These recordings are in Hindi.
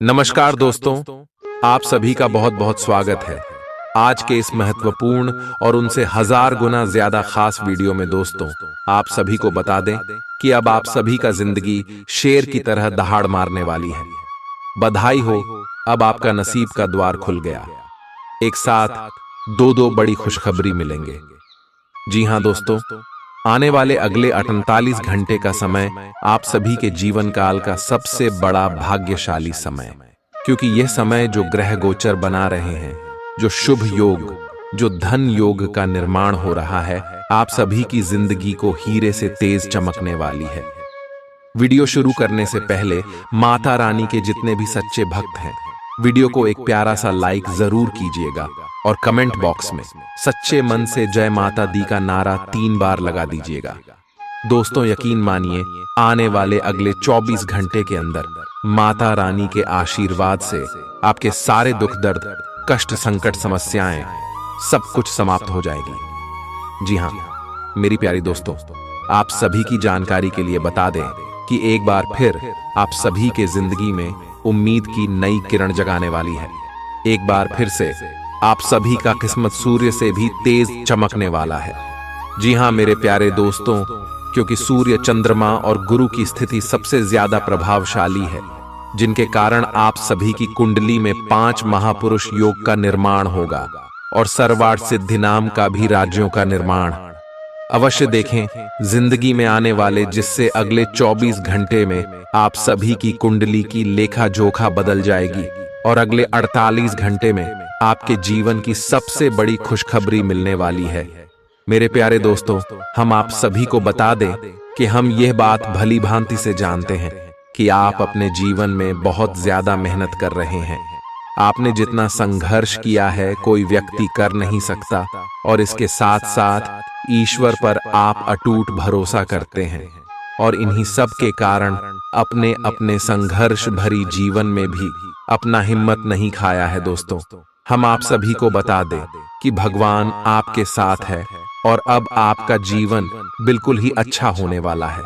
नमस्कार दोस्तों, आप सभी का बहुत बहुत स्वागत है आज के इस महत्वपूर्ण और उनसे हजार गुना ज्यादा खास वीडियो में। दोस्तों, आप सभी को बता दें कि अब आप सभी का जिंदगी शेर की तरह दहाड़ मारने वाली है। बधाई हो, अब आपका नसीब का द्वार खुल गया। एक साथ दो बड़ी खुशखबरी मिलेंगे। जी हां दोस्तों, आने वाले अगले 48 घंटे का समय आप सभी के जीवन काल का सबसे बड़ा भाग्यशाली समय, क्योंकि यह समय जो ग्रह गोचर बना रहे हैं, जो शुभ योग, जो धन योग का निर्माण हो रहा है, आप सभी की जिंदगी को हीरे से तेज चमकने वाली है। वीडियो शुरू करने से पहले माता रानी के जितने भी सच्चे भक्त हैं, वीडियो को एक प्यारा सा लाइक जरूर कीजिएगा और कमेंट बॉक्स में सच्चे मन से जय माता दी का नारा 3 बार लगा दीजिएगा। दोस्तों, यकीन मानिए, आने वाले अगले 24 घंटे के अंदर माता रानी के आशीर्वाद से आपके सारे दुख दर्द, कष्ट, संकट, समस्याएं सब कुछ समाप्त हो जाएगी। जी हां मेरी प्यारी दोस्तों, आप सभी की जानकारी के लिए बता दें कि एक बार फिर आप सभी के जिंदगी में उम्मीद की नई किरण जगाने वाली है। एक बार फिर से आप सभी का किस्मत सूर्य से भी तेज चमकने वाला है। जी हां मेरे प्यारे दोस्तों, क्योंकि सूर्य, चंद्रमा और गुरु की स्थिति सबसे ज्यादा प्रभावशाली है, जिनके कारण आप सभी की कुंडली में 5 महापुरुष योग का निर्माण होगा और सर्वार्थ सिद्धि नाम का भी राज्यों का निर्माण। अवश्य देखें जिंदगी में आने वाले, जिससे अगले 24 घंटे में आप सभी की कुंडली की लेखा जोखा बदल जाएगी और अगले 48 घंटे में आपके जीवन की सबसे बड़ी खुशखबरी मिलने वाली है। मेरे प्यारे दोस्तों, हम आप सभी को बता दें कि हम यह बात भली भांति से जानते हैं कि आप अपने जीवन में बहुत ज्यादा मेहनत कर रहे हैं। आपने जितना संघर्ष किया है कोई व्यक्ति कर नहीं सकता, और इसके साथ साथ ईश्वर पर आप अटूट भरोसा करते हैं और इन्हीं सब के कारण अपने अपने संघर्ष भरी जीवन में भी अपना हिम्मत नहीं खाया है। दोस्तों, हम आप सभी को बता दें कि भगवान आपके साथ है और अब आपका जीवन बिल्कुल ही अच्छा होने वाला है।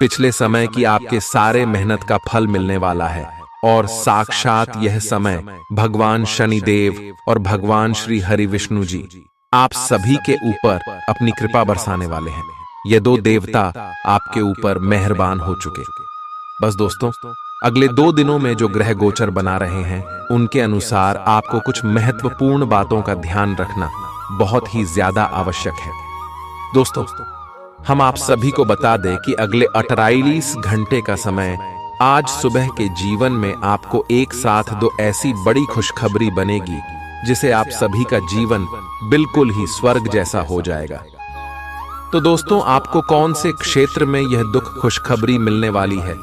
पिछले समय की आपके सारे मेहनत का फल मिलने वाला है और साक्षात यह समय भगवान शनिदेव और भगवान श्री हरि विष्णु जी आप सभी के ऊपर अपनी कृपा बरसाने वाले हैं। ये 2 देवता आपके ऊपर मेहरबान हो चुके। बस दोस्तों, अगले 2 दिनों में जो ग्रह गोचर बना रहे हैं, उनके अनुसार आपको कुछ महत्वपूर्ण बातों का ध्यान रखना बहुत ही ज्यादा आवश्यक है। दोस्तों, हम आप सभी को बता दें कि अगले 48 घंटे का समय, आज सुबह के जीवन में आपको एक साथ 2 ऐसी बड़ी खुशखबरी बनेगी जिसे आप सभी का जीवन बिल्कुल ही स्वर्ग जैसा हो जाएगा। तो दोस्तों, आपको कौन से क्षेत्र में यह दुख खुशखबरी मिलने वाली है,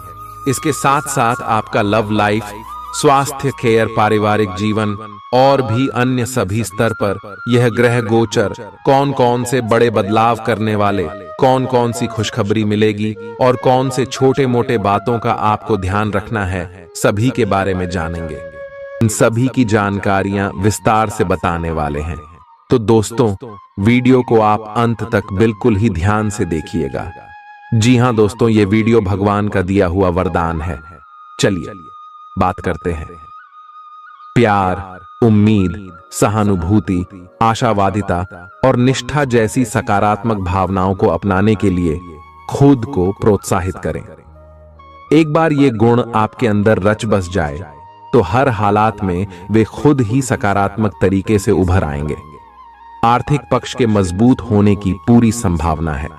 इसके साथ साथ आपका लव लाइफ, स्वास्थ्य, केयर, पारिवारिक जीवन और भी अन्य सभी स्तर पर यह ग्रह गोचर कौन कौन से बड़े बदलाव करने वाले, कौन कौन सी खुशखबरी मिलेगी और कौन से छोटे मोटे बातों का आपको ध्यान रखना है, सभी के बारे में जानेंगे। इन सभी की जानकारियां विस्तार से बताने वाले हैं। तो दोस्तों, वीडियो को आप अंत तक बिल्कुल ही ध्यान से देखिएगा। जी हां दोस्तों, ये वीडियो भगवान का दिया हुआ वरदान है। चलिए बात करते हैं। प्यार, उम्मीद, सहानुभूति, आशावादिता और निष्ठा जैसी सकारात्मक भावनाओं को अपनाने के लिए खुद को प्रोत्साहित करें। एक बार ये गुण आपके अंदर रच बस जाए तो हर हालात में वे खुद ही सकारात्मक तरीके से उभर आएंगे। आर्थिक पक्ष के मजबूत होने की पूरी संभावना है।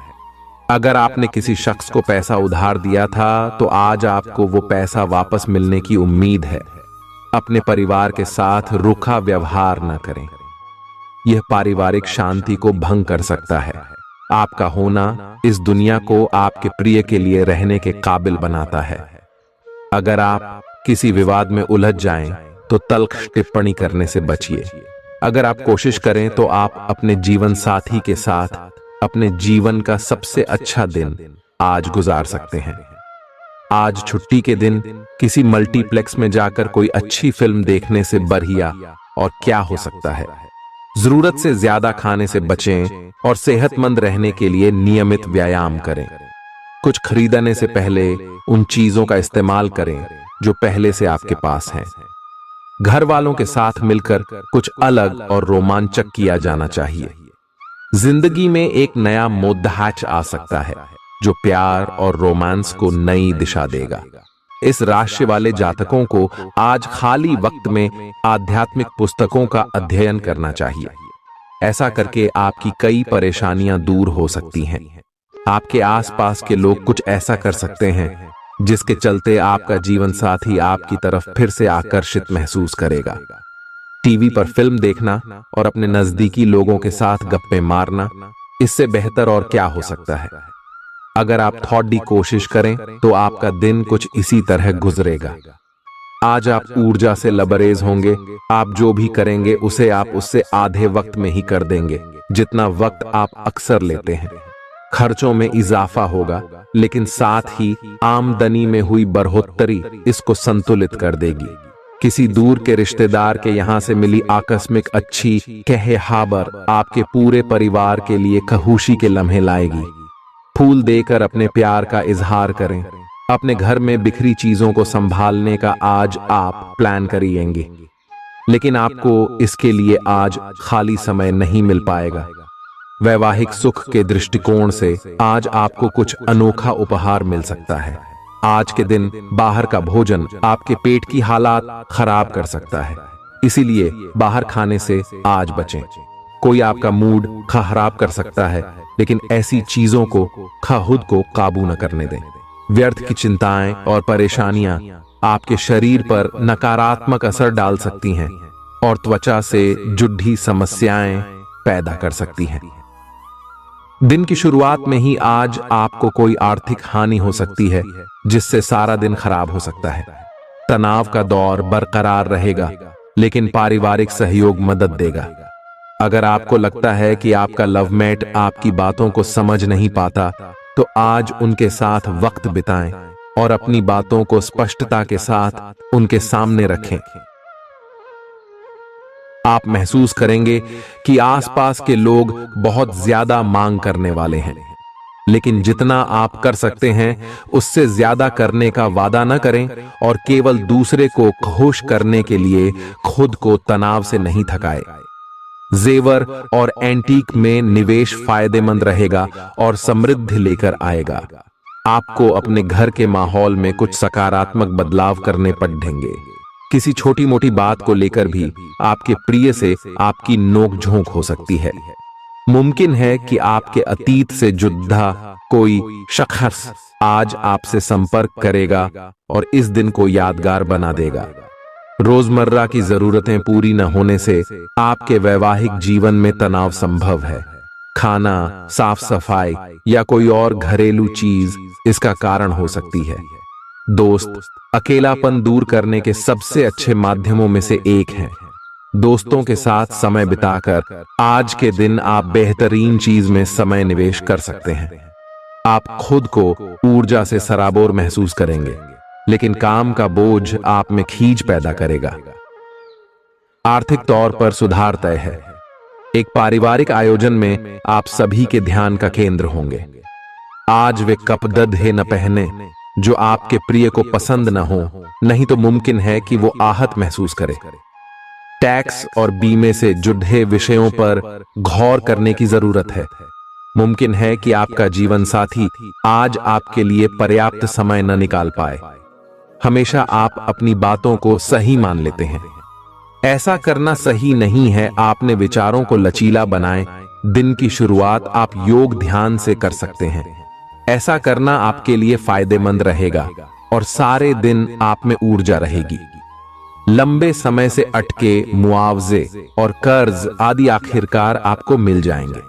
अगर आपने किसी शख्स को पैसा उधार दिया था तो आज आपको वो पैसा वापस मिलने की उम्मीद है। अपने परिवार के साथ रूखा व्यवहार न करें, यह पारिवारिक शांति को भंग कर सकता है। आपका होना इस दुनिया को आपके प्रिय के लिए रहने के काबिल बनाता है। अगर आप किसी विवाद में उलझ जाएं तो तल्ख टिप्पणी करने से बचिए। अगर आप कोशिश करें तो आप अपने जीवन साथी के साथ अपने जीवन का सबसे अच्छा दिन आज गुजार सकते हैं। आज छुट्टी के दिन किसी मल्टीप्लेक्स में जाकर कोई अच्छी फिल्म देखने से बढ़िया और क्या हो सकता है। जरूरत से ज्यादा खाने से बचें और सेहतमंद रहने के लिए नियमित व्यायाम करें। कुछ खरीदने से पहले उन चीजों का इस्तेमाल करें जो पहले से आपके पास हैं। घर वालों के साथ मिलकर कुछ अलग और रोमांचक किया जाना चाहिए। जिंदगी में एक नया मोद्दाच आ सकता है जो प्यार और रोमांस को नई दिशा देगा। इस राशि वाले जातकों को आज खाली वक्त में आध्यात्मिक पुस्तकों का अध्ययन करना चाहिए। ऐसा करके आपकी कई परेशानियां दूर हो सकती हैं। आपके आसपास के लोग कुछ ऐसा कर सकते हैं जिसके चलते आपका जीवन साथी आपकी तरफ फिर से आकर्षित महसूस करेगा। टीवी पर फिल्म देखना और अपने नजदीकी लोगों के साथ गप्पे मारना, इससे बेहतर और क्या हो सकता है। अगर आप थोड़ी कोशिश करें तो आपका दिन कुछ इसी तरह गुजरेगा। आज आप ऊर्जा से लबरेज होंगे। आप जो भी करेंगे उसे आप उससे आधे वक्त में ही कर देंगे जितना वक्त आप अक्सर लेते हैं। खर्चों में इजाफा होगा, लेकिन साथ ही आमदनी में हुई बढ़ोतरी इसको संतुलित कर देगी। किसी दूर के रिश्तेदार के यहां से मिली आकस्मिक अच्छी खबर आपके पूरे परिवार के लिए खुशी के लम्हे लाएगी। फूल देकर अपने प्यार का इजहार करें। अपने घर में बिखरी चीजों को संभालने का आज आप प्लान करिएंगे, लेकिन आपको इसके लिए आज खाली समय नहीं मिल पाएगा। वैवाहिक सुख के दृष्टिकोण से आज आपको कुछ अनोखा उपहार मिल सकता है। आज के दिन बाहर का भोजन आपके पेट की हालात खराब कर सकता है, इसीलिए बाहर खाने से आज बचें। कोई आपका मूड खराब कर सकता है, लेकिन ऐसी चीजों को खुद को काबू न करने दें। व्यर्थ की चिंताएं और परेशानियां आपके शरीर पर नकारात्मक असर डाल सकती हैं और त्वचा से जुड़ी समस्याएं पैदा कर सकती हैं। दिन की शुरुआत में ही आज आपको कोई आर्थिक हानि हो सकती है, जिससे सारा दिन खराब हो सकता है। तनाव का दौर बरकरार रहेगा, लेकिन पारिवारिक सहयोग मदद देगा। अगर आपको लगता है कि आपका लवमेट आपकी बातों को समझ नहीं पाता, तो आज उनके साथ वक्त बिताएं और अपनी बातों को स्पष्टता के साथ उनके सामने रखें। आप महसूस करेंगे कि आसपास के लोग बहुत ज्यादा मांग करने वाले हैं, लेकिन जितना आप कर सकते हैं उससे ज्यादा करने का वादा न करें और केवल दूसरे को खुश करने के लिए खुद को तनाव से नहीं थकाए। जेवर और एंटीक में निवेश फायदेमंद रहेगा और समृद्धि लेकर आएगा। आपको अपने घर के माहौल में कुछ सकारात्मक बदलाव करने पड़ेंगे। किसी छोटी मोटी बात को लेकर भी आपके प्रिय से आपकी नोकझोंक हो सकती है। मुमकिन है कि आपके अतीत से जुड़ा कोई शख्स आज आपसे संपर्क करेगा और इस दिन को यादगार बना देगा। रोजमर्रा की जरूरतें पूरी न होने से आपके वैवाहिक जीवन में तनाव संभव है। खाना, साफ सफाई या कोई और घरेलू चीज इसका कारण हो सकती है। दोस्त अकेलापन दूर करने के सबसे अच्छे माध्यमों में से एक है। दोस्तों के साथ समय बिताकर आज के दिन आप बेहतरीन चीज में समय निवेश कर सकते हैं। आप खुद को ऊर्जा से सराबोर महसूस करेंगे, लेकिन काम का बोझ आप में खींच पैदा करेगा। आर्थिक तौर पर सुधार तय है। एक पारिवारिक आयोजन में आप सभी के ध्यान का केंद्र होंगे। आज वे कपड़े न पहने जो आपके प्रिय को पसंद न हो, नहीं तो मुमकिन है कि वो आहत महसूस करे। टैक्स और बीमे से जुड़े विषयों पर गौर करने की जरूरत है। मुमकिन है कि आपका जीवन साथी आज आपके लिए पर्याप्त समय न निकाल पाए। हमेशा आप अपनी बातों को सही मान लेते हैं। ऐसा करना सही नहीं है। आपने विचारों को लचीला बनाएं। दिन की शुरुआत आप योग ध्यान से कर सकते हैं। ऐसा करना आपके लिए फायदेमंद रहेगा और सारे दिन आप में ऊर्जा रहेगी। लंबे समय से अटके मुआवजे और कर्ज आदि आखिरकार आपको मिल जाएंगे।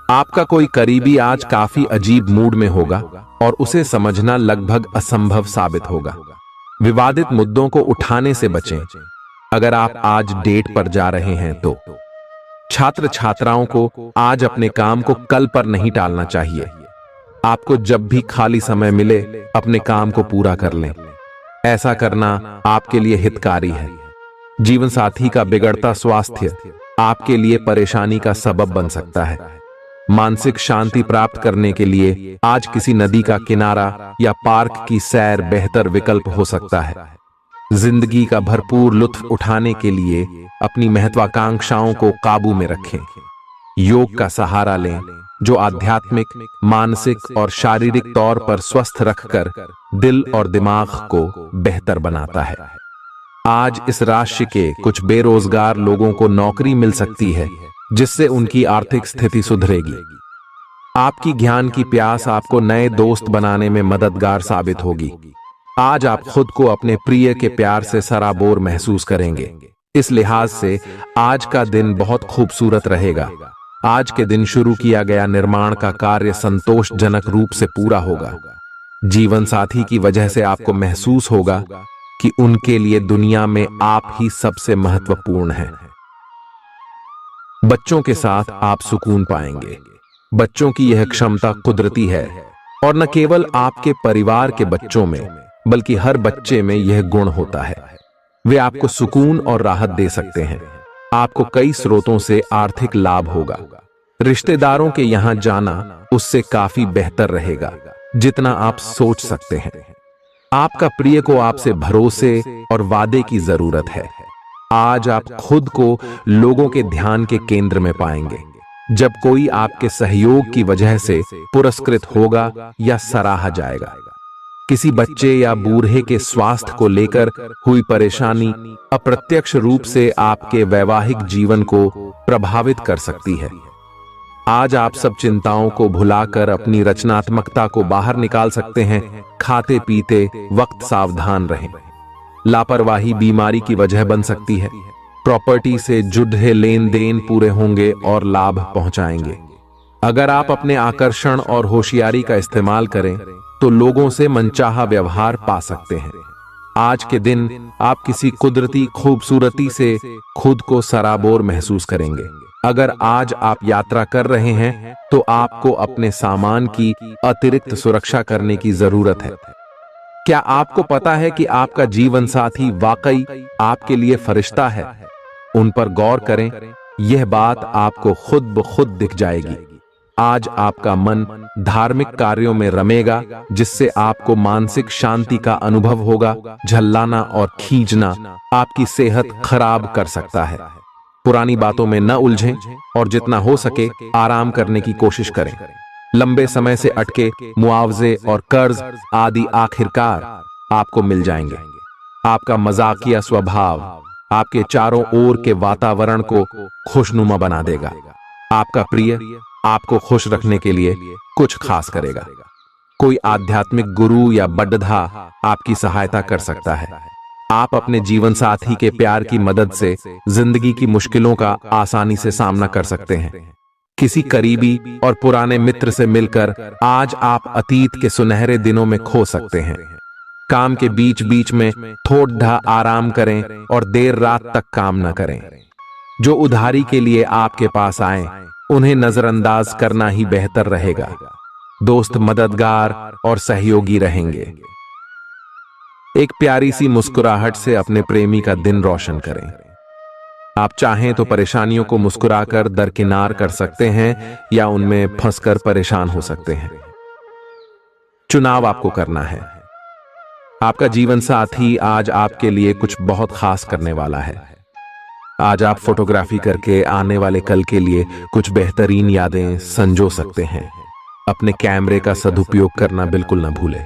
आपका कोई करीबी आज काफी अजीब मूड में होगा और उसे समझना लगभग असंभव साबित होगा। विवादित मुद्दों को उठाने से बचें। अगर आप आज डेट पर जा रहे हैं तो छात्र छात्राओं को आज अपने काम को कल पर नहीं टालना चाहिए। आपको जब भी खाली समय मिले अपने काम को पूरा कर लें। ऐसा करना आपके लिए हितकारी है। जीवन साथी का बिगड़ता स्वास्थ्य आपके लिए परेशानी का सबब बन सकता है। मानसिक शांति प्राप्त करने के लिए आज किसी नदी का किनारा या पार्क की सैर बेहतर विकल्प हो सकता है। जिंदगी का भरपूर लुत्फ उठाने के लिए अपनी महत्वाकांक्षाओं को काबू में रखें। योग का सहारा लें, जो आध्यात्मिक, मानसिक और शारीरिक तौर पर स्वस्थ रखकर दिल और दिमाग को बेहतर बनाता है। आज इस राशि के कुछ बेरोजगार लोगों को नौकरी मिल सकती है, जिससे उनकी आर्थिक स्थिति सुधरेगी। आपकी ज्ञान की प्यास आपको नए दोस्त बनाने में मददगार साबित होगी। आज आप खुद को अपने प्रिय के प्यार से सराबोर महसूस करेंगे। इस लिहाज से आज का दिन बहुत खूबसूरत रहेगा। आज के दिन शुरू किया गया निर्माण का कार्य संतोषजनक रूप से पूरा होगा। जीवन साथी की वजह से आपको महसूस होगा कि उनके लिए दुनिया में आप ही सबसे महत्वपूर्ण हैं। बच्चों के साथ आप सुकून पाएंगे। बच्चों की यह क्षमता कुदरती है और न केवल आपके परिवार के बच्चों में बल्कि हर बच्चे में यह गुण होता है। वे आपको सुकून और राहत दे सकते हैं। आपको कई स्रोतों से आर्थिक लाभ होगा। रिश्तेदारों के यहां जाना उससे काफी बेहतर रहेगा जितना आप सोच सकते हैं। आपका प्रिय को आपसे भरोसे और वादे की जरूरत है। आज आप खुद को लोगों के ध्यान के केंद्र में पाएंगे जब कोई आपके सहयोग की वजह से पुरस्कृत होगा या सराहा जाएगा। किसी बच्चे या बूढ़े के स्वास्थ्य को लेकर हुई परेशानी अप्रत्यक्ष रूप से आपके वैवाहिक जीवन को प्रभावित कर सकती है। आज आप सब चिंताओं को भुलाकर अपनी रचनात्मकता को बाहर निकाल सकते हैं। खाते पीते वक्त सावधान रहें। लापरवाही बीमारी की वजह बन सकती है। प्रॉपर्टी से जुड़े लेन देन पूरे होंगे और लाभ पहुंचाएंगे। अगर आप अपने आकर्षण और होशियारी का इस्तेमाल करें तो लोगों से मनचाहा व्यवहार पा सकते हैं। आज के दिन आप किसी कुदरती खूबसूरती से खुद को सराबोर महसूस करेंगे। अगर आज आप यात्रा कर रहे हैं तो आपको अपने सामान की अतिरिक्त सुरक्षा करने की जरूरत है। क्या आपको पता है कि आपका जीवन साथी वाकई आपके लिए फरिश्ता है? उन पर गौर करें, यह बात आपको खुद ब खुद दिख जाएगी। आज आपका मन धार्मिक कार्यों में रमेगा जिससे आपको मानसिक शांति का अनुभव होगा। झल्लाना और खींचना आपकी सेहत खराब कर सकता है। पुरानी बातों में न उलझें और जितना हो सके आराम करने की कोशिश करें। लंबे समय से अटके मुआवजे और कर्ज आदि आखिरकार आपको मिल जाएंगे। आपका मजाकिया स्वभाव आपके चारों ओर के वातावरण को खुशनुमा बना देगा। आपका प्रिय आपको खुश रखने के लिए कुछ खास करेगा। कोई आध्यात्मिक गुरु या बड्ढा आपकी सहायता कर सकता है। आप अपने जीवन साथी के प्यार की मदद से जिंदगी की मुश्किलों का आसानी से सामना कर सकते हैं। किसी करीबी और पुराने मित्र से मिलकर आज आप अतीत के सुनहरे दिनों में खो सकते हैं। काम के बीच बीच में थोड़ा आराम करें और देर रात तक काम न करें। जो उधारी के लिए आपके पास आए उन्हें नजरअंदाज करना ही बेहतर रहेगा। दोस्त मददगार और सहयोगी रहेंगे। एक प्यारी सी मुस्कुराहट से अपने प्रेमी का दिन रोशन करें। आप चाहें तो परेशानियों को मुस्कुराकर दरकिनार कर सकते हैं या उनमें फंसकर परेशान हो सकते हैं। चुनाव आपको करना है। आपका जीवन साथी आज आपके लिए कुछ बहुत खास करने वाला है। आज आप फोटोग्राफी करके आने वाले कल के लिए कुछ बेहतरीन यादें संजो सकते हैं। अपने कैमरे का सदुपयोग करना बिल्कुल न भूलें।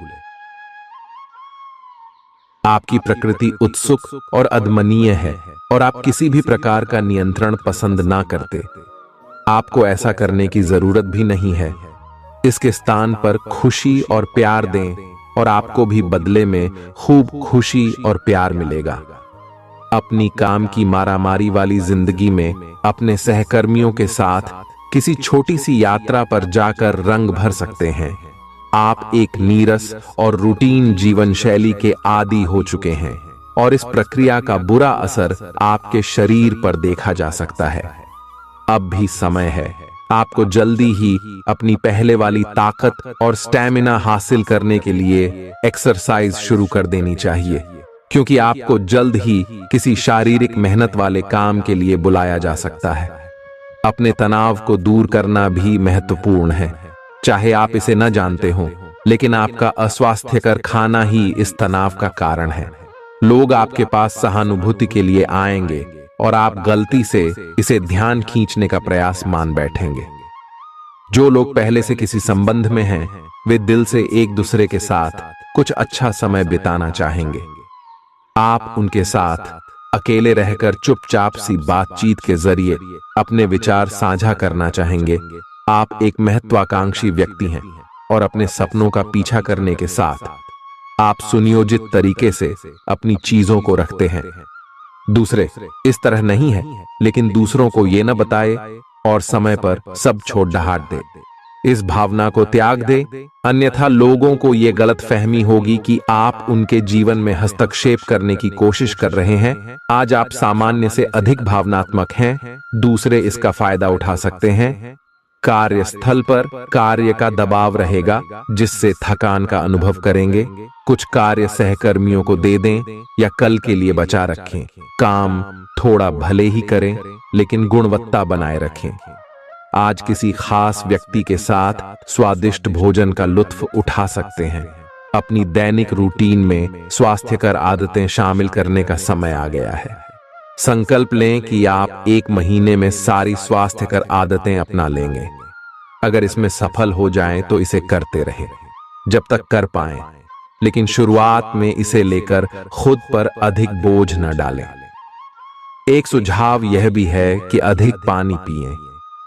आपकी प्रकृति उत्सुक और अदमनीय है और आप किसी भी प्रकार का नियंत्रण पसंद ना करते। आपको ऐसा करने की जरूरत भी नहीं है। इसके स्थान पर खुशी और प्यार दें और आपको भी बदले में खूब खुशी और प्यार मिलेगा। अपनी काम की मारामारी वाली जिंदगी में अपने सहकर्मियों के साथ किसी छोटी सी यात्रा पर जाकर रंग भर सकते हैं। आप एक नीरस और रूटीन जीवन शैली के आदी हो चुके हैं और इस प्रक्रिया का बुरा असर आपके शरीर पर देखा जा सकता है। अब भी समय है। आपको जल्दी ही अपनी पहले वाली ताकत और स्टैमिना हासिल करने के लिए एक्सरसाइज शुरू कर देनी चाहिए, क्योंकि आपको जल्द ही किसी शारीरिक मेहनत वाले काम के लिए बुलाया जा सकता है। अपने तनाव को दूर करना भी महत्वपूर्ण है। चाहे आप इसे न जानते हो, लेकिन आपका अस्वास्थ्यकर खाना ही इस तनाव का कारण है। लोग आपके पास सहानुभूति के लिए आएंगे और आप गलती से इसे ध्यान खींचने का प्रयास मान बैठेंगे। जो लोग पहले से किसी संबंध में हैं, वे दिल से एक दूसरे के साथ कुछ अच्छा समय बिताना चाहेंगे। आप उनके साथ अकेले रहकर चुपचाप सी बातचीत के जरिए अपने विचार साझा करना चाहेंगे। आप एक महत्वाकांक्षी व्यक्ति हैं और अपने सपनों का पीछा करने के साथ आप सुनियोजित तरीके से अपनी चीजों को रखते हैं। दूसरे इस तरह नहीं है, लेकिन दूसरों को ये न बताए और समय पर सब छोड़ ढाट दे। इस भावना को त्याग दे, अन्यथा लोगों को ये गलतफहमी होगी कि आप उनके जीवन में हस्तक्षेप करने की कोशिश कर रहे हैं। आज आप सामान्य से अधिक भावनात्मक हैं, दूसरे इसका फायदा उठा सकते हैं। कार्यस्थल पर कार्य का दबाव रहेगा, जिससे थकान का अनुभव करेंगे। कुछ कार्य सहकर्मियों को दे दें या कल के लिए बचा रखें। काम थोड़ा भले ही करें, लेकिन गुणवत्ता बनाए रखें। आज किसी खास व्यक्ति के साथ स्वादिष्ट भोजन का लुत्फ उठा सकते हैं। अपनी दैनिक रूटीन में स्वास्थ्यकर आदतें शामिल करने का समय आ गया है। संकल्प लें कि आप 1 महीने में सारी स्वास्थ्यकर आदतें अपना लेंगे। अगर इसमें सफल हो जाएं तो इसे करते रहें जब तक कर पाएं, लेकिन शुरुआत में इसे लेकर खुद पर अधिक बोझ न डालें। एक सुझाव यह भी है कि अधिक पानी पिएं।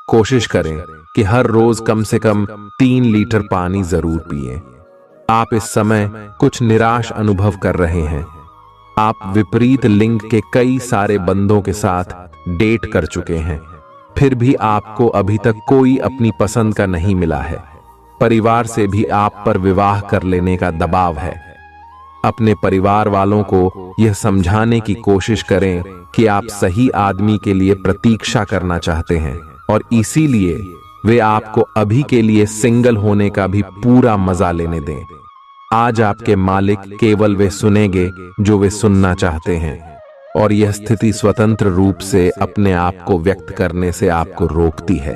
कोशिश करें कि हर रोज कम से कम 3 लीटर पानी जरूर पिएं। आप इस समय कुछ निराश अनुभव कर रहे हैं। आप विपरीत लिंग के कई सारे बंदों के साथ डेट कर चुके हैं, फिर भी आपको अभी तक कोई अपनी पसंद का नहीं मिला है। परिवार से भी आप पर विवाह कर लेने का दबाव है। अपने परिवार वालों को यह समझाने की कोशिश करें कि आप सही आदमी के लिए प्रतीक्षा करना चाहते हैं और इसीलिए वे आपको अभी के लिए सिंगल होने का भी पूरा मजा लेने दें। आज आपके मालिक केवल वे सुनेंगे जो वे सुनना चाहते हैं, और यह स्थिति स्वतंत्र रूप से अपने आप को व्यक्त करने से आपको रोकती है।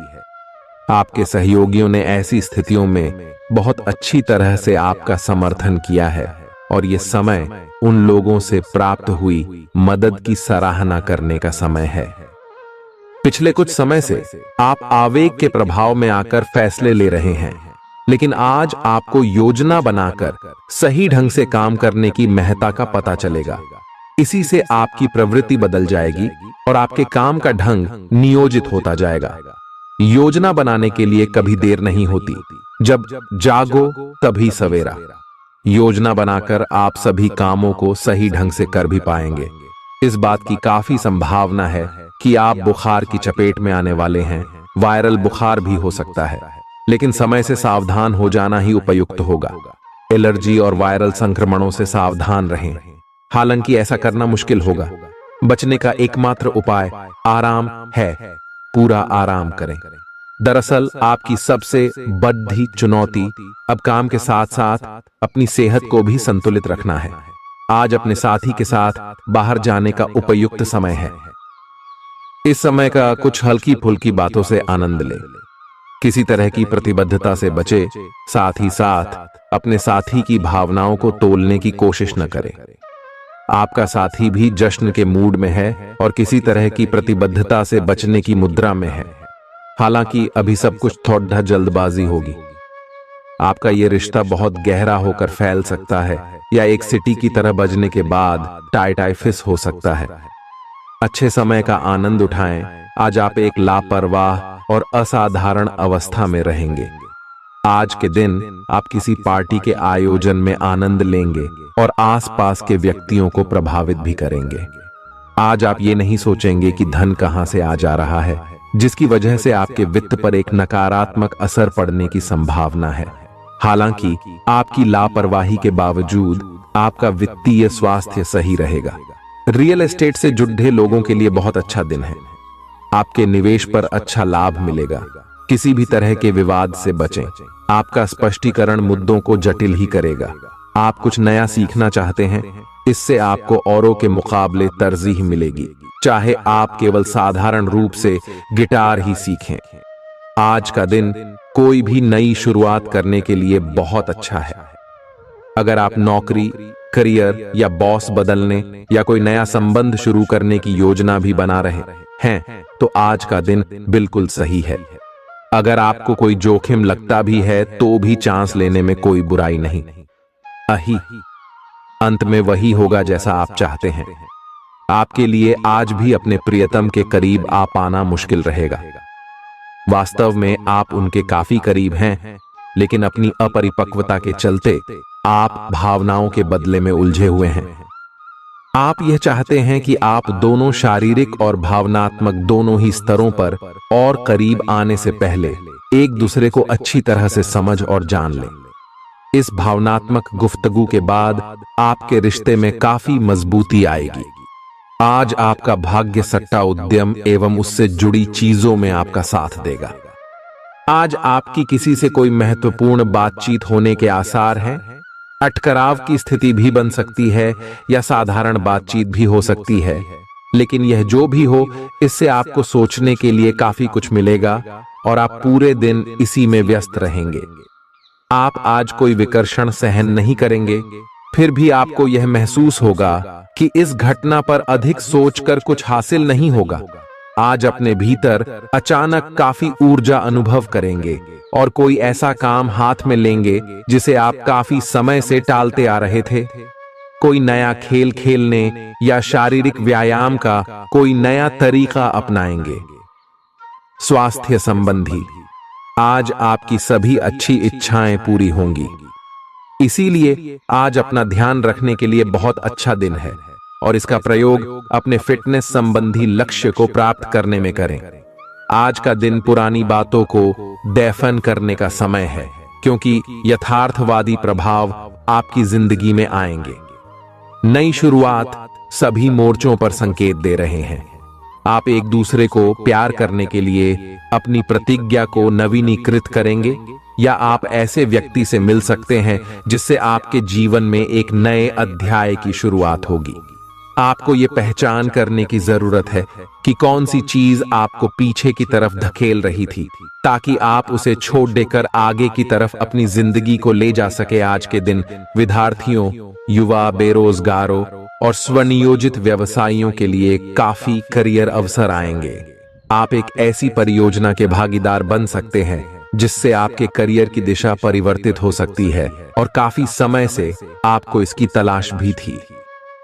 आपके सहयोगियों ने ऐसी स्थितियों में बहुत अच्छी तरह से आपका समर्थन किया है, और यह समय उन लोगों से प्राप्त हुई मदद की सराहना करने का समय है। पिछले कुछ समय से आप आवेग के प्रभाव में आकर फैसले ले रहे हैं, लेकिन आज आपको योजना बनाकर सही ढंग से काम करने की महत्ता का पता चलेगा। इसी से आपकी प्रवृत्ति बदल जाएगी और आपके काम का ढंग नियोजित होता जाएगा। योजना बनाने के लिए कभी देर नहीं होती, जब जागो तभी सवेरा। योजना बनाकर आप सभी कामों को सही ढंग से कर भी पाएंगे। इस बात की काफी संभावना है कि आप बुखार की चपेट में आने वाले हैं। वायरल बुखार भी हो सकता है, लेकिन समय से सावधान हो जाना ही उपयुक्त होगा। एलर्जी और वायरल संक्रमणों से सावधान रहें। हालांकि ऐसा करना मुश्किल होगा। बचने का एकमात्र उपाय आराम है। पूरा आराम करें। दरअसल आपकी सबसे बड़ी चुनौती अब काम के साथ साथ अपनी सेहत को भी संतुलित रखना है। आज अपने साथी के साथ बाहर जाने का उपयुक्त समय है। इस समय का कुछ हल्की फुल्की बातों से आनंद लें। किसी तरह की प्रतिबद्धता से बचे, साथ ही साथ अपने साथी की भावनाओं को तोलने की कोशिश न करें। आपका साथी भी जश्न के मूड में है और किसी तरह की प्रतिबद्धता से बचने की मुद्रा में है। हालांकि अभी सब कुछ थोड़ा जल्दबाजी होगी। आपका यह रिश्ता बहुत गहरा होकर फैल सकता है, या एक सिटी की तरह बजने के बाद टाइफिस हो सकता है। अच्छे समय का आनंद उठाएं। आज आप एक लापरवाह और असाधारण अवस्था में रहेंगे। आज के दिन आप किसी पार्टी के आयोजन में आनंद लेंगे और आसपास के व्यक्तियों को प्रभावित भी करेंगे। आज आप ये नहीं सोचेंगे कि धन कहां से आ जा रहा है, जिसकी वजह से आपके वित्त पर एक नकारात्मक असर पड़ने की संभावना है। हालांकि आपकी लापरवाही के बावजूद आपका वित्तीय स्वास्थ्य सही रहेगा। रियल एस्टेट से जुड़े लोगों के लिए बहुत अच्छा दिन है। आपके निवेश पर अच्छा लाभ मिलेगा। किसी भी तरह के विवाद से बचें। आपका स्पष्टीकरण मुद्दों को जटिल ही करेगा। आप कुछ नया सीखना चाहते हैं, इससे आपको औरों के मुकाबले तरजीह मिलेगी। चाहे आप केवल साधारण रूप से गिटार ही सीखें। आज का दिन कोई भी नई शुरुआत करने के लिए बहुत अच्छा है। अगर आप नौकरी, करियर या बॉस बदलने या कोई नया संबंध शुरू करने की योजना भी बना रहे हैं तो आज का दिन बिल्कुल सही है। अगर आपको कोई जोखिम लगता भी है तो भी चांस लेने में कोई बुराई नहीं। अंत में वही होगा जैसा आप चाहते हैं। आपके लिए आज भी अपने प्रियतम के करीब आ पाना मुश्किल रहेगा। वास्तव में आप उनके काफी करीब हैं, लेकिन अपनी अपरिपक्वता के चलते आप भावनाओं के बदले में उलझे हुए हैं। आप यह चाहते हैं कि आप दोनों शारीरिक और भावनात्मक दोनों ही स्तरों पर और करीब आने से पहले एक दूसरे को अच्छी तरह से समझ और जान लें। इस भावनात्मक गुफ्तगू के बाद आपके रिश्ते में काफी मजबूती आएगी। आज आपका भाग्य सट्टा उद्यम एवं उससे जुड़ी चीजों में आपका साथ देगा। आज आपकी किसी से कोई महत्वपूर्ण बातचीत होने के आसार हैं। अटकराव की स्थिति भी बन सकती है या साधारण बातचीत भी हो सकती है, लेकिन यह जो भी हो, इससे आपको सोचने के लिए काफी कुछ मिलेगा और आप पूरे दिन इसी में व्यस्त रहेंगे। आप आज कोई विकर्षण सहन नहीं करेंगे, फिर भी आपको यह महसूस होगा कि इस घटना पर अधिक सोचकर कुछ हासिल नहीं होगा। आज अपने भीतर अचानक काफी ऊर्जा अनुभव करेंगे और कोई ऐसा काम हाथ में लेंगे जिसे आप काफी समय से टालते आ रहे थे। कोई नया खेल खेलने या शारीरिक व्यायाम का कोई नया तरीका अपनाएंगे। स्वास्थ्य संबंधी आज आपकी सभी अच्छी इच्छाएं पूरी होंगी। इसीलिए आज अपना ध्यान रखने के लिए बहुत अच्छा दिन है और इसका प्रयोग अपने फिटनेस संबंधी लक्ष्य को प्राप्त करने में करें। आज का दिन पुरानी बातों को दफन करने का समय है, क्योंकि यथार्थवादी प्रभाव आपकी जिंदगी में आएंगे। नई शुरुआत सभी मोर्चों पर संकेत दे रहे हैं। आप एक दूसरे को प्यार करने के लिए अपनी प्रतिज्ञा को नवीनीकृत करेंगे या आप ऐसे व्यक्ति से मिल सकते हैं जिससे आपके जीवन में एक नए अध्याय की शुरुआत होगी। आपको ये पहचान करने की जरूरत है कि कौन सी चीज आपको पीछे की तरफ धकेल रही थी, ताकि आप उसे छोड़ देकर आगे की तरफ अपनी जिंदगी को ले जा सके। आज के दिन विद्यार्थियों, युवा, बेरोजगारों और स्वनियोजित व्यवसायियों के लिए काफी करियर अवसर आएंगे। आप एक ऐसी परियोजना के भागीदार बन सकते हैं जिससे आपके करियर की दिशा परिवर्तित हो सकती है और काफी समय से आपको इसकी तलाश भी थी।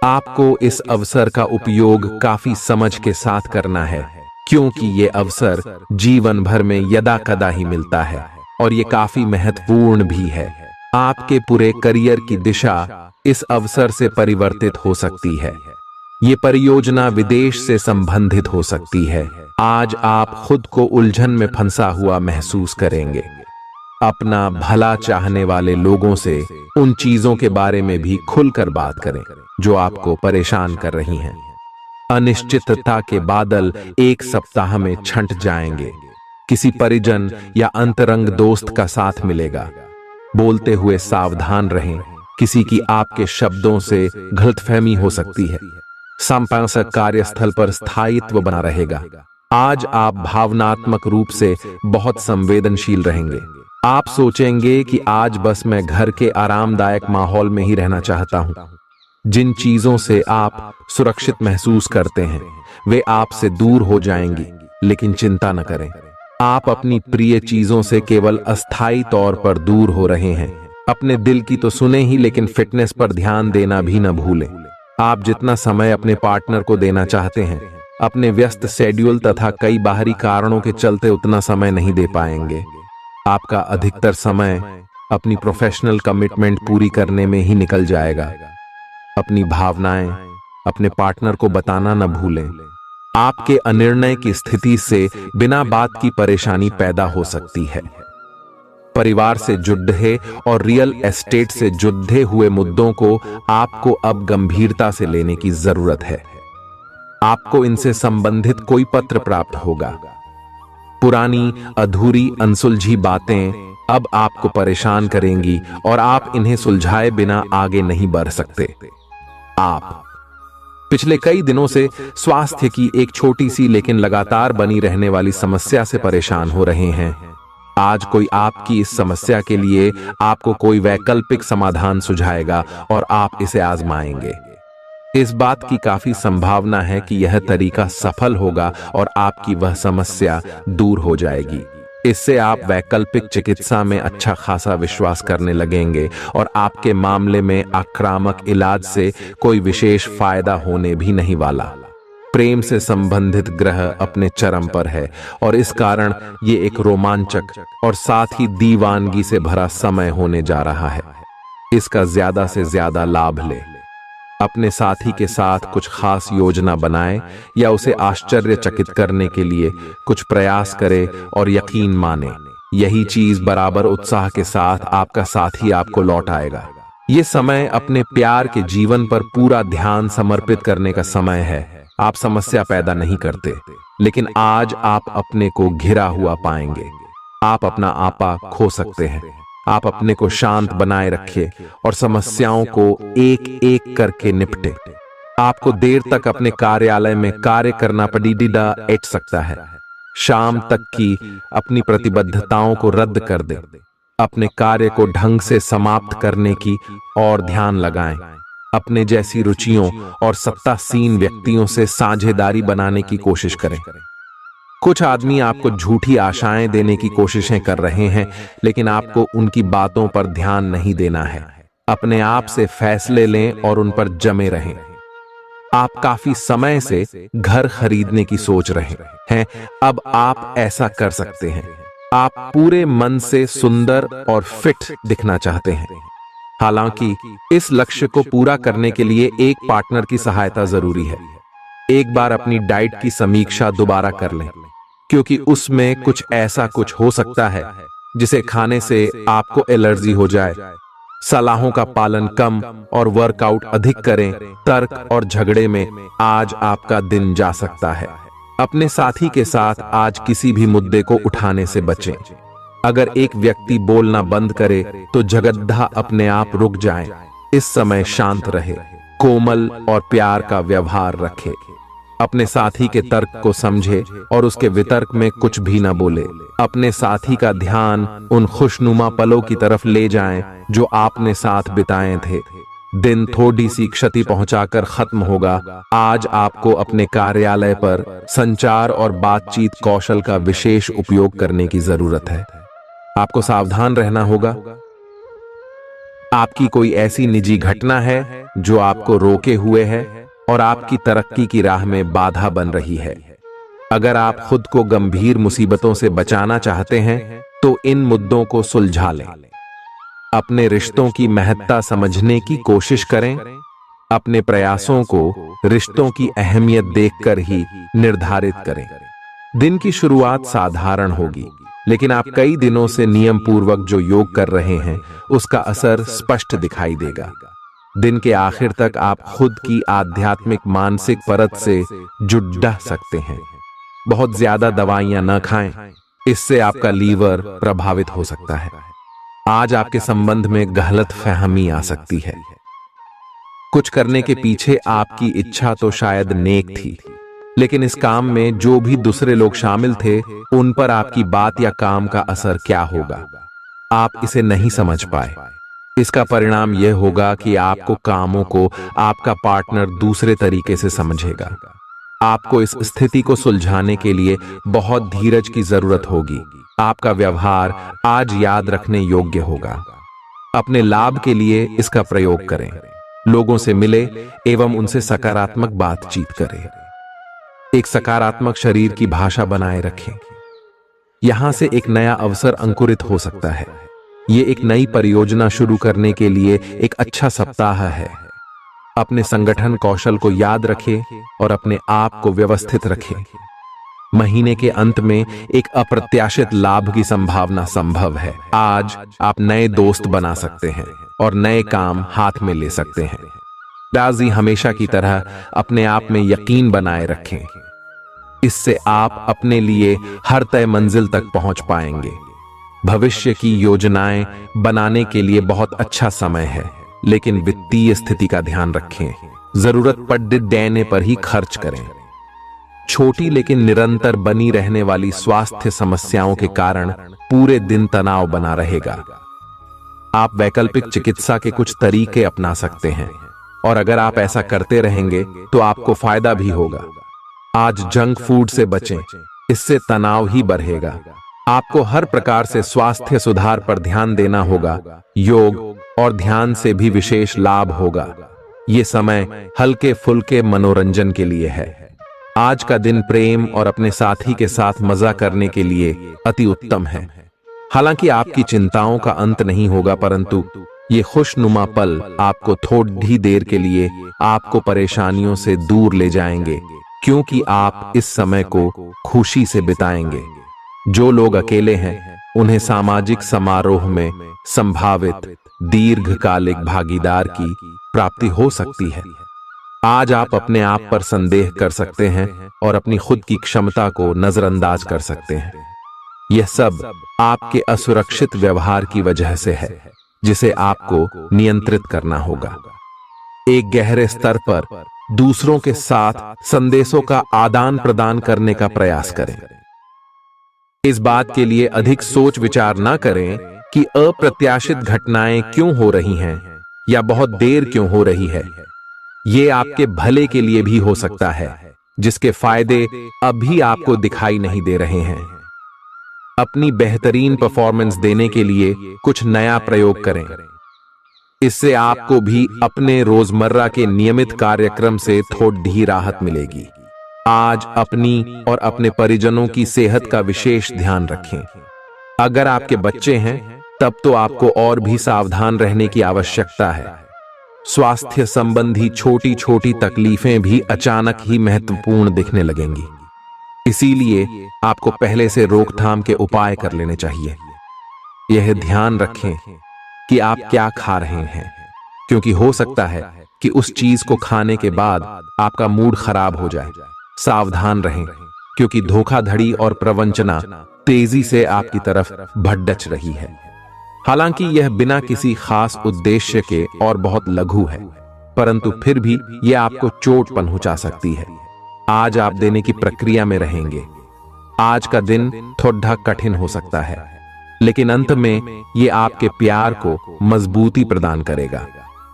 आपको इस अवसर का उपयोग काफी समझ के साथ करना है, क्योंकि ये अवसर जीवन भर में यदा कदा ही मिलता है और ये काफी महत्वपूर्ण भी है। आपके पूरे करियर की दिशा इस अवसर से परिवर्तित हो सकती है। ये परियोजना विदेश से संबंधित हो सकती है। आज आप खुद को उलझन में फंसा हुआ महसूस करेंगे। अपना भला चाहने वाले लोगों से उन चीजों के बारे में भी खुलकर बात करें जो आपको परेशान कर रही हैं। अनिश्चितता के बादल एक सप्ताह में छंट जाएंगे। किसी परिजन या अंतरंग दोस्त का साथ मिलेगा। बोलते हुए सावधान रहें, किसी की आपके शब्दों से गलतफहमी हो सकती है। संपादक कार्यस्थल पर स्थायित्व बना रहेगा। आज आप भावनात्मक रूप से बहुत संवेदनशील रहेंगे। आप सोचेंगे कि आज बस मैं घर के आरामदायक माहौल में ही रहना चाहता हूं। जिन चीजों से आप सुरक्षित महसूस करते हैं वे आपसे दूर हो जाएंगी, लेकिन चिंता न करें। आप अपनी प्रिय चीजों से केवल अस्थायी तौर पर दूर हो रहे हैं। अपने दिल की तो सुने ही, लेकिन फिटनेस पर ध्यान देना भी न भूलें। आप जितना समय अपने पार्टनर को देना चाहते हैं, अपने व्यस्त शेड्यूल तथा कई बाहरी कारणों के चलते उतना समय नहीं दे पाएंगे। आपका अधिकतर समय अपनी प्रोफेशनल कमिटमेंट पूरी करने में ही निकल जाएगा। अपनी भावनाएं अपने पार्टनर को बताना न भूलें। आपके अनिर्णय की स्थिति से बिना बात की परेशानी पैदा हो सकती है। परिवार से जुड़े और रियल एस्टेट से जुड़े हुए मुद्दों को आपको अब गंभीरता से लेने की जरूरत है। आपको इनसे संबंधित कोई पत्र प्राप्त होगा। पुरानी अधूरी अनसुलझी बातें अब आपको परेशान करेंगी और आप इन्हें सुलझाए बिना आगे नहीं बढ़ सकते। आप पिछले कई दिनों से स्वास्थ्य की एक छोटी सी लेकिन लगातार बनी रहने वाली समस्या से परेशान हो रहे हैं। आज कोई आपकी इस समस्या के लिए आपको कोई वैकल्पिक समाधान सुझाएगा और आप इसे आजमाएंगे। इस बात की काफी संभावना है कि यह तरीका सफल होगा और आपकी वह समस्या दूर हो जाएगी। इससे आप वैकल्पिक चिकित्सा में अच्छा खासा विश्वास करने लगेंगे और आपके मामले में आक्रामक इलाज से कोई विशेष फायदा होने भी नहीं वाला। प्रेम से संबंधित ग्रह अपने चरम पर है और इस कारण ये एक रोमांचक और साथ ही दीवानगी से भरा समय होने जा रहा है। इसका ज्यादा से ज्यादा लाभ ले। अपने साथी के साथ कुछ खास योजना बनाएं या उसे आश्चर्यचकित करने के लिए कुछ प्रयास करें और यकीन माने यही चीज बराबर उत्साह के साथ आपका साथी आपको लौट आएगा। ये समय अपने प्यार के जीवन पर पूरा ध्यान समर्पित करने का समय है। आप समस्या पैदा नहीं करते, लेकिन आज आप अपने को घिरा हुआ पाएंगे। आप अपना आपा खो सकते हैं। आप अपने को शांत बनाए रखें और समस्याओं को एक एक करके निपटे। आपको देर तक अपने कार्यालय में कार्य करना पड़ सकता है। शाम तक की अपनी प्रतिबद्धताओं को रद्द कर दें। अपने कार्य को ढंग से समाप्त करने की और ध्यान लगाएं। अपने जैसी रुचियों और सत्तासीन व्यक्तियों से साझेदारी बनाने की कोशिश करें। कुछ आदमी आपको झूठी आशाएं देने की कोशिशें कर रहे हैं, लेकिन आपको उनकी बातों पर ध्यान नहीं देना है। अपने आप से फैसले लें और उन पर जमे रहें। आप काफी समय से घर खरीदने की सोच रहे हैं। अब आप ऐसा कर सकते हैं। आप पूरे मन से सुंदर और फिट दिखना चाहते हैं। हालांकि इस लक्ष्य को पूरा करने के लिए एक पार्टनर की सहायता जरूरी है। एक बार अपनी डाइट की समीक्षा दोबारा कर लें, क्योंकि उसमें कुछ ऐसा कुछ हो सकता है जिसे खाने से आपको एलर्जी हो जाए। सलाहों का पालन कम और वर्कआउट अधिक करें। तर्क और झगड़े में आज आपका दिन जा सकता है। अपने साथी के साथ आज किसी भी मुद्दे को उठाने से बचें। अगर एक व्यक्ति बोलना बंद करे तो जगद्धा अपने आप रुक जाए। इस समय शांत रहे, कोमल और प्यार का व्यवहार रखे। अपने साथी के तर्क को समझे और उसके वितर्क में कुछ भी न बोले। अपने साथी का ध्यान उन खुशनुमा पलों की तरफ ले जाएं जो आपने साथ बिताए थे। दिन थोड़ी सी क्षति पहुंचाकर खत्म होगा। आज आपको अपने कार्यालय पर संचार और बातचीत कौशल का विशेष उपयोग करने की जरूरत है। आपको सावधान रहना होगा। आपकी कोई ऐसी निजी घटना है जो आपको रोके हुए है और आपकी तरक्की की राह में बाधा बन रही है। अगर आप खुद को गंभीर मुसीबतों से बचाना चाहते हैं तो इन मुद्दों को सुलझा लें। अपने रिश्तों की महत्ता समझने की कोशिश करें। अपने प्रयासों को रिश्तों की अहमियत देखकर ही निर्धारित करें। दिन की शुरुआत साधारण होगी, लेकिन आप कई दिनों से नियम पूर्वक जो योग कर रहे हैं उसका असर स्पष्ट दिखाई देगा। दिन के आखिर तक आप खुद की आध्यात्मिक मानसिक परत से जुड़ सकते हैं। बहुत ज्यादा दवाइयां न खाएं, इससे आपका लीवर प्रभावित हो सकता है। आज आपके संबंध में गलतफहमी आ सकती है। कुछ करने के पीछे आपकी इच्छा तो शायद नेक थी, लेकिन इस काम में जो भी दूसरे लोग शामिल थे उन पर आपकी बात या काम का असर क्या होगा, आप इसे नहीं समझ पाए। इसका परिणाम यह होगा कि आपको कामों को आपका पार्टनर दूसरे तरीके से समझेगा। आपको इस स्थिति को सुलझाने के लिए बहुत धीरज की जरूरत होगी। आपका व्यवहार आज याद रखने योग्य होगा। अपने लाभ के लिए इसका प्रयोग करें। लोगों से मिले एवं उनसे सकारात्मक बातचीत करें। एक सकारात्मक शरीर की भाषा बनाए रखें। यहां से एक नया अवसर अंकुरित हो सकता है। ये एक नई परियोजना शुरू करने के लिए एक अच्छा सप्ताह है। अपने संगठन कौशल को याद रखें और अपने आप को व्यवस्थित रखें। महीने के अंत में एक अप्रत्याशित लाभ की संभावना संभव है। आज आप नए दोस्त बना सकते हैं और नए काम हाथ में ले सकते हैं। राजी हमेशा की तरह अपने आप में यकीन बनाए रखें। इससे आप अपने लिए हर तय मंजिल तक पहुंच पाएंगे। भविष्य की योजनाएं बनाने के लिए बहुत अच्छा समय है, लेकिन वित्तीय स्थिति का ध्यान रखें। जरूरत पड़ने पर ही खर्च करें। छोटी लेकिन निरंतर बनी रहने वाली स्वास्थ्य समस्याओं के कारण पूरे दिन तनाव बना रहेगा। आप वैकल्पिक चिकित्सा के कुछ तरीके अपना सकते हैं और अगर आप ऐसा करते रहेंगे तो आपको फायदा भी होगा। आज जंक फूड से बचें, इससे तनाव ही बढ़ेगा। आपको हर प्रकार से स्वास्थ्य सुधार पर ध्यान देना होगा। योग और ध्यान से भी विशेष लाभ होगा। ये समय हल्के फुल्के मनोरंजन के लिए है। आज का दिन प्रेम और अपने साथी के साथ मजा करने के लिए अति उत्तम है। हालांकि आपकी चिंताओं का अंत नहीं होगा, परंतु ये खुशनुमा पल आपको थोड़ी देर के लिए आपको परेशानियों से दूर ले जाएंगे, क्योंकि आप इस समय को खुशी से बिताएंगे। जो लोग अकेले हैं उन्हें सामाजिक समारोह में संभावित दीर्घकालिक भागीदार की प्राप्ति हो सकती है। आज आप अपने आप पर संदेह कर सकते हैं और अपनी खुद की क्षमता को नजरअंदाज कर सकते हैं। यह सब आपके असुरक्षित व्यवहार की वजह से है, जिसे आपको नियंत्रित करना होगा। एक गहरे स्तर पर दूसरों के साथ संदेशों का आदान प्रदान करने का प्रयास करें। इस बात के लिए अधिक सोच विचार ना करें कि अप्रत्याशित घटनाएं क्यों हो रही हैं या बहुत देर क्यों हो रही है। ये आपके भले के लिए भी हो सकता है, जिसके फायदे अभी आपको दिखाई नहीं दे रहे हैं। अपनी बेहतरीन परफॉर्मेंस देने के लिए कुछ नया प्रयोग करें। इससे आपको भी अपने रोजमर्रा के नियमित कार्यक्रम से थोड़ी राहत मिलेगी। आज अपनी और अपने परिजनों की सेहत का विशेष ध्यान रखें। अगर आपके बच्चे हैं तब तो आपको और भी सावधान रहने की आवश्यकता है। स्वास्थ्य संबंधी छोटी छोटी तकलीफें भी अचानक ही महत्वपूर्ण दिखने लगेंगी। इसीलिए आपको पहले से रोकथाम के उपाय कर लेने चाहिए। यह ध्यान रखें कि आप क्या खा रहे हैं, क्योंकि हो सकता है कि उस चीज को खाने के बाद आपका मूड खराब हो जाए। सावधान रहें, क्योंकि धोखाधड़ी और प्रवंचना तेजी से आपकी तरफ भड़क रही है। हालांकि यह बिना किसी खास उद्देश्य के और बहुत लघु है, परंतु फिर भी यह आपको चोट पहुंचा सकती है। आज आप देने की प्रक्रिया में रहेंगे। आज का दिन थोड़ा कठिन हो सकता है, लेकिन अंत में यह आपके प्यार को मजबूती प्रदान करेगा।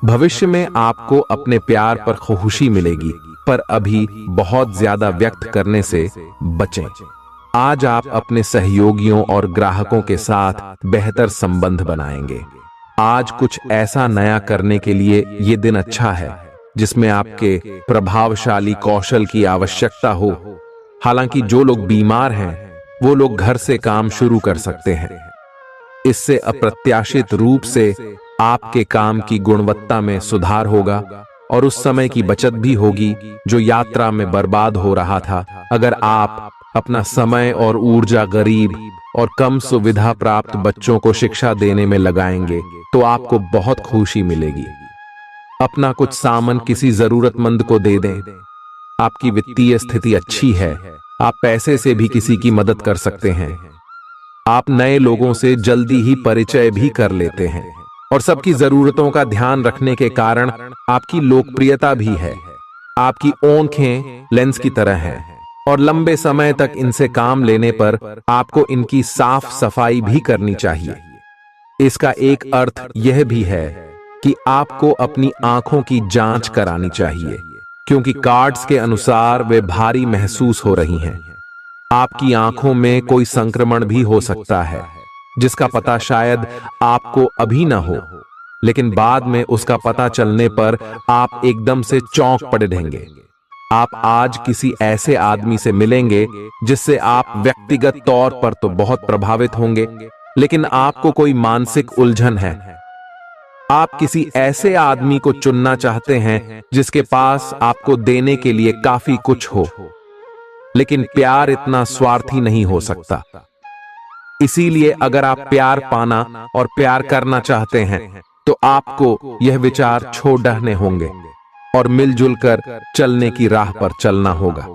भविष्य में आपको अपने प्यार पर खुशी मिलेगी, पर अभी बहुत ज्यादा व्यक्त करने से बचें। आज आप अपने सहयोगियों और ग्राहकों के साथ बेहतर संबंध बनाएंगे। आज कुछ ऐसा नया करने के लिए ये दिन अच्छा है जिसमें आपके प्रभावशाली कौशल की आवश्यकता हो। हालांकि जो लोग बीमार हैं वो लोग घर से काम शुरू कर सकते हैं। इससे अप्रत्याशित रूप से आपके काम की गुणवत्ता में सुधार होगा और उस समय की बचत भी होगी जो यात्रा में बर्बाद हो रहा था। अगर आप अपना समय और ऊर्जा गरीब और कम सुविधा प्राप्त बच्चों को शिक्षा देने में लगाएंगे तो आपको बहुत खुशी मिलेगी। अपना कुछ सामान किसी जरूरतमंद को दे दें। आपकी वित्तीय स्थिति अच्छी है, आप पैसे से भी किसी की मदद कर सकते हैं। आप नए लोगों से जल्दी ही परिचय भी कर लेते हैं और सबकी जरूरतों का ध्यान रखने के कारण आपकी लोकप्रियता भी है। आपकी आंखें लेंस की तरह हैं और लंबे समय तक इनसे काम लेने पर आपको इनकी साफ सफाई भी करनी चाहिए। इसका एक अर्थ यह भी है कि आपको अपनी आंखों की जांच करानी चाहिए, क्योंकि कार्ड्स के अनुसार वे भारी महसूस हो रही हैं। आपकी आंखों में कोई संक्रमण भी हो सकता है, जिसका पता शायद आपको अभी ना हो, लेकिन बाद में उसका पता चलने पर आप एकदम से चौंक पड़े रहेंगे। आप आज किसी ऐसे आदमी से मिलेंगे जिससे आप व्यक्तिगत तौर पर तो बहुत प्रभावित होंगे, लेकिन आपको कोई मानसिक उलझन है। आप किसी ऐसे आदमी को चुनना चाहते हैं जिसके पास आपको देने के लिए काफी कुछ हो, लेकिन प्यार इतना स्वार्थी नहीं हो सकता। इसीलिए अगर आप प्यार पाना और प्यार करना चाहते हैं तो आपको यह विचार छोड़ने होंगे और मिलजुल कर चलने की राह पर चलना होगा।